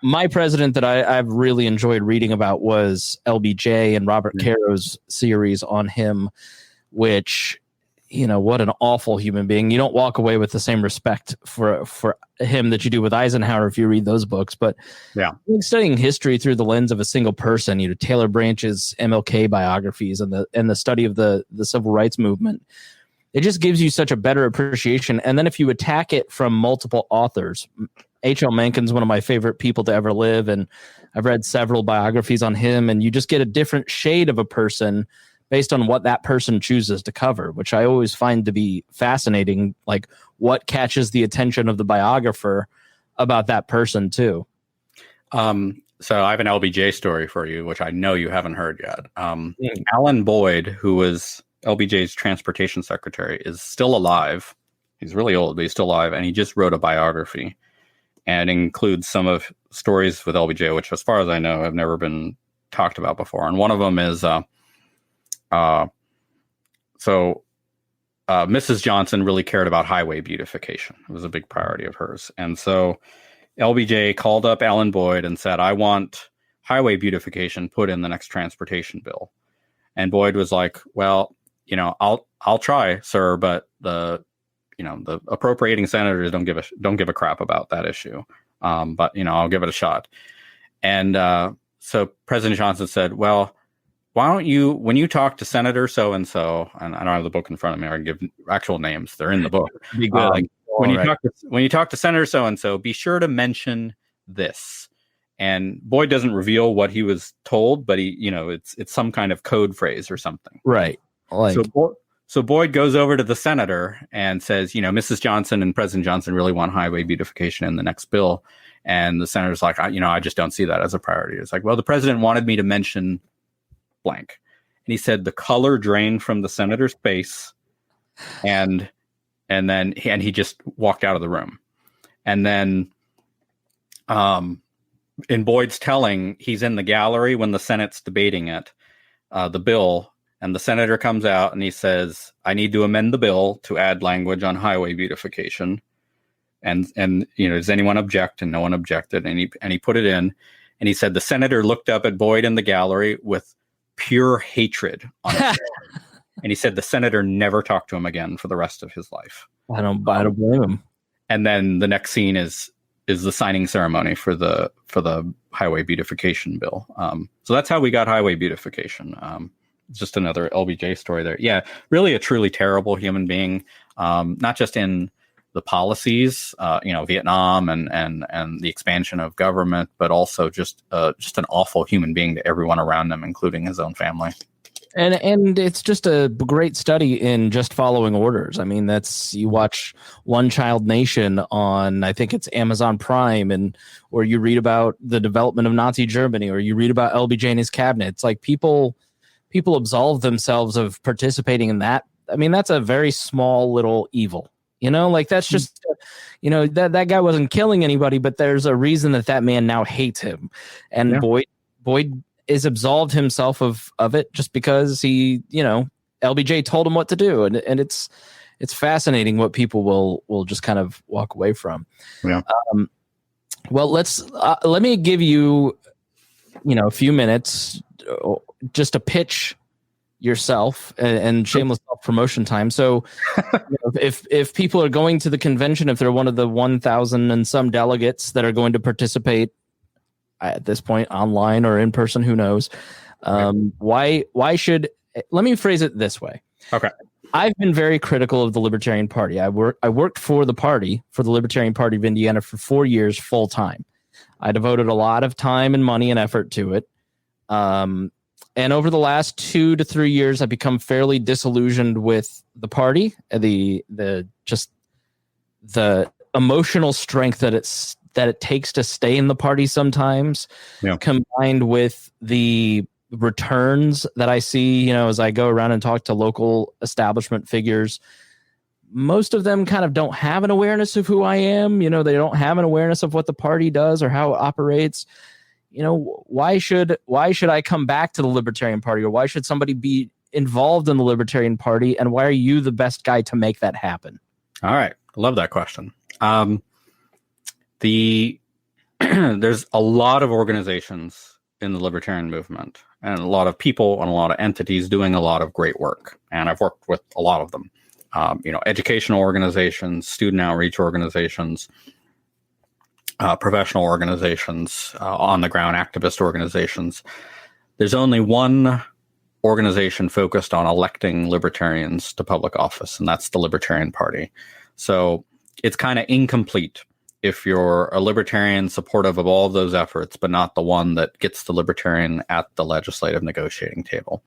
my president that I've really enjoyed reading about was LBJ, and Robert Caro's series on him, which, what an awful human being. You don't walk away with the same respect for him that you do with Eisenhower if you read those books. But yeah, studying history through the lens of a single person, Taylor Branch's MLK biographies and the study of the civil rights movement, it just gives you such a better appreciation. And then if you attack it from multiple authors, H.L. Mencken's one of my favorite people to ever live, and I've read several biographies on him, and you just get a different shade of a person based on what that person chooses to cover, which I always find to be fascinating, like what catches the attention of the biographer about that person too. So I have an LBJ story for you, which I know you haven't heard yet. Alan Boyd, who was LBJ's transportation secretary, is still alive. He's really old, but he's still alive, and he just wrote a biography, and includes some of stories with LBJ, which, as far as I know, have never been talked about before. And one of them is, Mrs. Johnson really cared about highway beautification. It was a big priority of hers. And so LBJ called up Alan Boyd and said, I want highway beautification put in the next transportation bill. And Boyd was like, well, I'll try, sir, but the appropriating senators don't give a crap about that issue. But I'll give it a shot. And so President Johnson said, well, why don't you, when you talk to Senator so-and-so, and I don't have the book in front of me, I can give actual names. They're in the book. Be good. When you talk to Senator so-and-so, be sure to mention this. And Boyd doesn't reveal what he was told, but it's some kind of code phrase or something. Right. So Boyd goes over to the senator and says, Mrs. Johnson and President Johnson really want highway beautification in the next bill. And the senator's like, I just don't see that as a priority. It's like, well, the president wanted me to mention blank. And he said the color drained from the senator's face, and then he just walked out of the room. And then in Boyd's telling, he's in the gallery when the Senate's debating it, the bill, and the senator comes out and he says, I need to amend the bill to add language on highway beautification. And does anyone object? And no one objected. And he put it in, and he said the senator looked up at Boyd in the gallery with pure hatred on his face. And he said the senator never talked to him again for the rest of his life. I don't blame him. And then the next scene is the signing ceremony for the highway beautification bill. So that's how we got highway beautification. Just another LBJ story there. Yeah, really a truly terrible human being, not just in the policies, Vietnam and the expansion of government, but also just an awful human being to everyone around him, including his own family. And it's just a great study in just following orders. I mean, you watch One Child Nation on, I think it's Amazon Prime, or you read about the development of Nazi Germany, or you read about LBJ and his cabinet. It's like people absolve themselves of participating in that. I mean, that's a very small little evil. That's just, that guy wasn't killing anybody, but there's a reason that man now hates him. And yeah. Boyd is absolved himself of it just because he, LBJ told him what to do. And it's fascinating what people will just kind of walk away from. Yeah. Well, let me give you, a few minutes just to pitch yourself and shameless self-promotion time. So if people are going to the convention, if they're one of the 1,000 and some delegates that are going to participate at this point, online or in person, who knows, why should, let me phrase it this way. Okay. I've been very critical of the Libertarian Party. I worked for the Libertarian Party of Indiana for 4 years full time. I devoted a lot of time and money and effort to it. And over the last 2 to 3 years, I've become fairly disillusioned with the party, the emotional strength that it takes to stay in the party sometimes, combined with the returns that I see, as I go around and talk to local establishment figures. Most of them kind of don't have an awareness of who I am. They don't have an awareness of what the party does or how it operates. Why should I come back to the Libertarian Party, or why should somebody be involved in the Libertarian Party? And why are you the best guy to make that happen? All right. I love that question. There's a lot of organizations in the libertarian movement, and a lot of people and a lot of entities doing a lot of great work. And I've worked with a lot of them. Educational organizations, student outreach organizations, professional organizations, on the ground activist organizations. There's only one organization focused on electing libertarians to public office, and that's the Libertarian Party. So it's kind of incomplete if you're a libertarian supportive of all of those efforts, but not the one that gets the libertarian at the legislative negotiating table.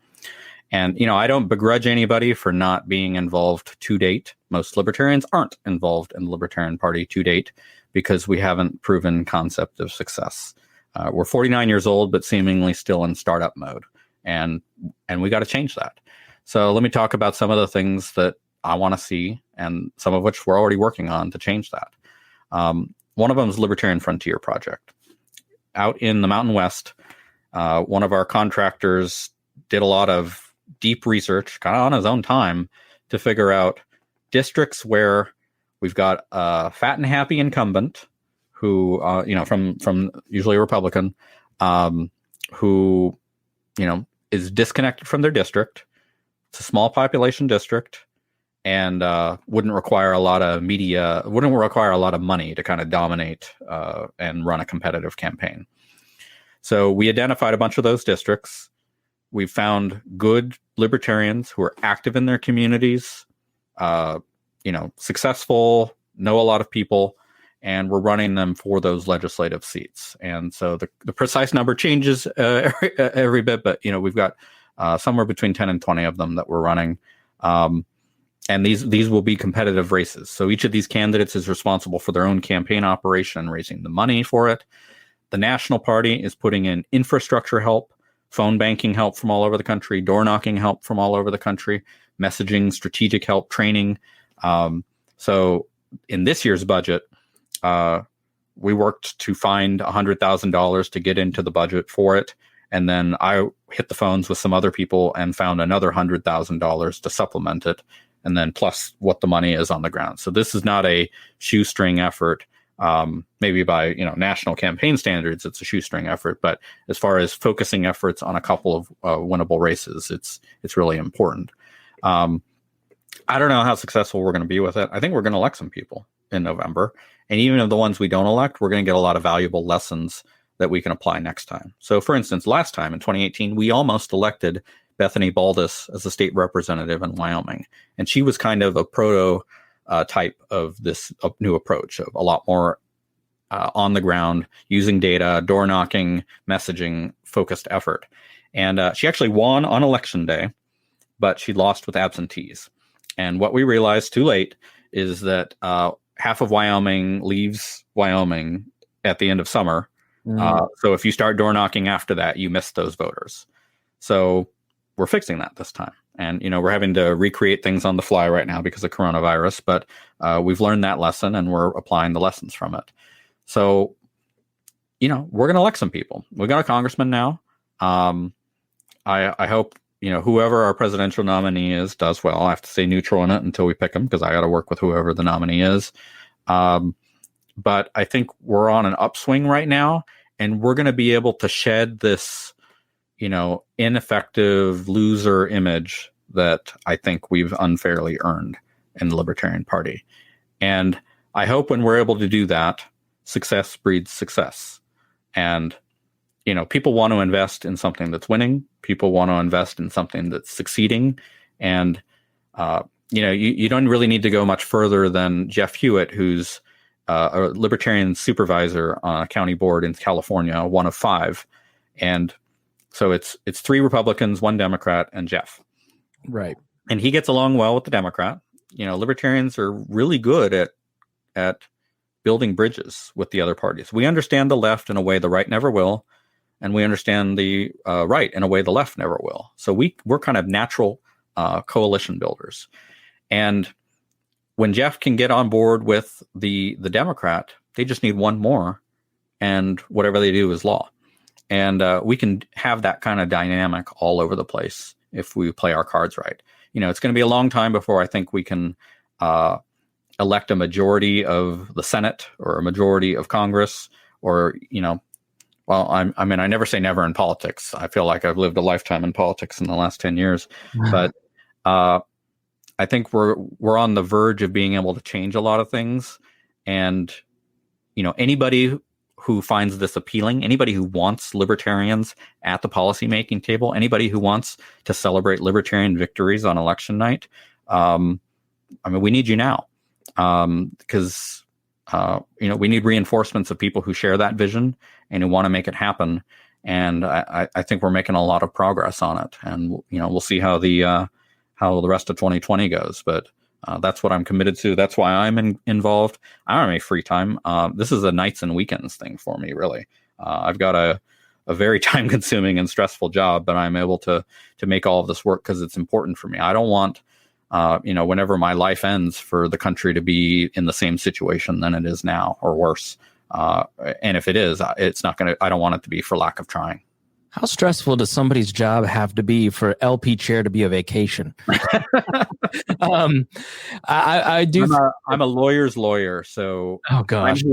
And, I don't begrudge anybody for not being involved to date. Most libertarians aren't involved in the Libertarian Party to date because we haven't proven concept of success. We're 49 years old, but seemingly still in startup mode. And we got to change that. So let me talk about some of the things that I want to see, and some of which we're already working on to change that. One of them is Libertarian Frontier Project. Out in the Mountain West, one of our contractors did a lot of deep research, kind of on his own time, to figure out districts where we've got a fat and happy incumbent who, from usually a Republican, who, is disconnected from their district. It's a small population district, and wouldn't require a lot of media, wouldn't require a lot of money to kind of dominate and run a competitive campaign. So we identified a bunch of those districts. We found good libertarians who are active in their communities, successful, know a lot of people, and we're running them for those legislative seats. And so the precise number changes every bit, but we've got somewhere between 10 and 20 of them that we're running. And these will be competitive races. So each of these candidates is responsible for their own campaign operation and raising the money for it. The National Party is putting in infrastructure help, phone banking help from all over the country, door knocking help from all over the country, messaging, strategic help, training. So in this year's budget, we worked to find $100,000 to get into the budget for it. And then I hit the phones with some other people and found another $100,000 to supplement it. And then plus what the money is on the ground. So this is not a shoestring effort. Maybe by national campaign standards, it's a shoestring effort. But as far as focusing efforts on a couple of winnable races, it's really important. I don't know how successful we're going to be with it. I think we're going to elect some people in November. And even of the ones we don't elect, we're going to get a lot of valuable lessons that we can apply next time. So for instance, last time in 2018, we almost elected Bethany Baldus as a state representative in Wyoming. And she was kind of a prototype of this new approach of a lot more on the ground, using data, door knocking, messaging, focused effort. And she actually won on election day, but she lost with absentees. And what we realized too late is that half of Wyoming leaves Wyoming at the end of summer. So if you start door knocking after that, you miss those voters. So we're fixing that this time. And, we're having to recreate things on the fly right now because of coronavirus, but we've learned that lesson and we're applying the lessons from it. So, we're going to elect some people. We got a congressman now. I hope, whoever our presidential nominee is does well. I have to stay neutral in it until we pick him because I got to work with whoever the nominee is. But I think we're on an upswing right now, and we're going to be able to shed this, ineffective loser image that I think we've unfairly earned in the Libertarian Party. And I hope when we're able to do that, success breeds success. And, people want to invest in something that's winning. People want to invest in something that's succeeding. And, you don't really need to go much further than Jeff Hewitt, who's a Libertarian supervisor on a county board in California, one of 5. And so it's 3 Republicans, 1 Democrat, and Jeff. Right. And he gets along well with the Democrat. Libertarians are really good at building bridges with the other parties. We understand the left in a way the right never will, and we understand the right in a way the left never will. So we're kind of natural coalition builders. And when Jeff can get on board with the Democrat, they just need 1 more, and whatever they do is law. And we can have that kind of dynamic all over the place if we play our cards right. It's going to be a long time before I think we can elect a majority of the Senate or a majority of Congress, or, well, I never say never in politics. I feel like I've lived a lifetime in politics in the last 10 years, but I think we're on the verge of being able to change a lot of things. And, anybody who finds this appealing, anybody who wants libertarians at the policymaking table, anybody who wants to celebrate libertarian victories on election night, we need you now, because we need reinforcements of people who share that vision and who want to make it happen. And I think we're making a lot of progress on it. And we'll see how the rest of 2020 goes, but that's what I'm committed to. That's why I'm involved. I don't have any free time. This is a nights and weekends thing for me, really. I've got a very time consuming and stressful job, but I'm able to make all of this work because it's important for me. I don't want, whenever my life ends, for the country to be in the same situation than it is now, or worse. And if it is, I don't want it to be for lack of trying. How stressful does somebody's job have to be for LP chair to be a vacation? I do. I'm a lawyer's lawyer, so oh gosh,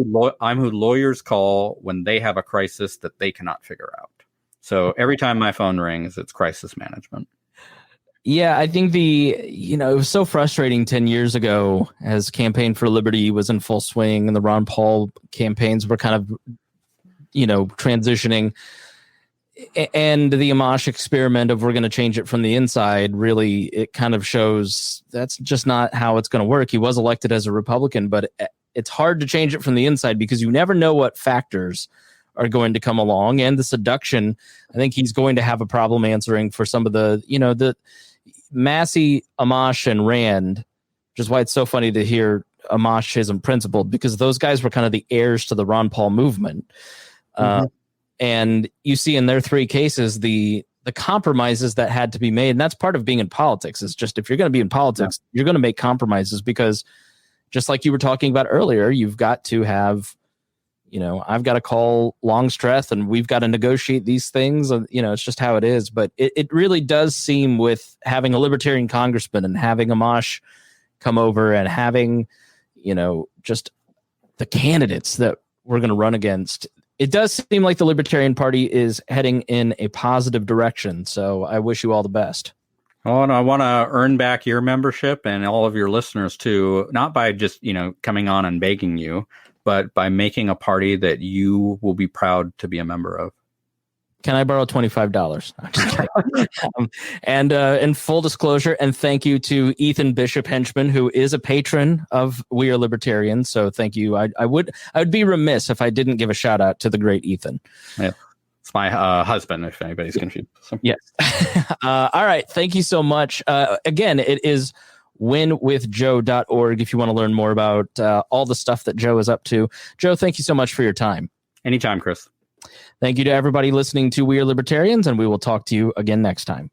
I'm who lawyers call when they have a crisis that they cannot figure out. So every time my phone rings, it's crisis management. Yeah, I think it was so frustrating 10 years ago as Campaign for Liberty was in full swing and the Ron Paul campaigns were kind of, transitioning. And the Amash experiment of we're going to change it from the inside, really, it kind of shows that's just not how it's going to work. He was elected as a Republican, but it's hard to change it from the inside because you never know what factors are going to come along. And the seduction, I think he's going to have a problem answering for some of the Massey, Amash, and Rand, which is why it's so funny to hear Amash isn't principled, because those guys were kind of the heirs to the Ron Paul movement. Mm-hmm. And you see in their 3 cases, the compromises that had to be made. And that's part of being in politics. Is just if you're going to be in politics, you're going to make compromises, because just like you were talking about earlier, you've got to have, I've got to call Longstreth and we've got to negotiate these things. And, it's just how it is. But it really does seem, with having a libertarian congressman and having Amash come over and having, just the candidates that we're going to run against, it does seem like the Libertarian Party is heading in a positive direction. So I wish you all the best. Oh, and I want to earn back your membership and all of your listeners too, not by just, coming on and begging you, but by making a party that you will be proud to be a member of. Can I borrow $25? I'm just kidding. And in full disclosure, and thank you to Ethan Bishop-Henchman, who is a patron of We Are Libertarians. So thank you. I would be remiss if I didn't give a shout out to the great Ethan. Yeah, it's my husband, if anybody's confused. So. Yes. All right. Thank you so much. Again, it is winwithjoe.org if you want to learn more about all the stuff that Joe is up to. Joe, thank you so much for your time. Anytime, Chris. Thank you to everybody listening to We Are Libertarians, and we will talk to you again next time.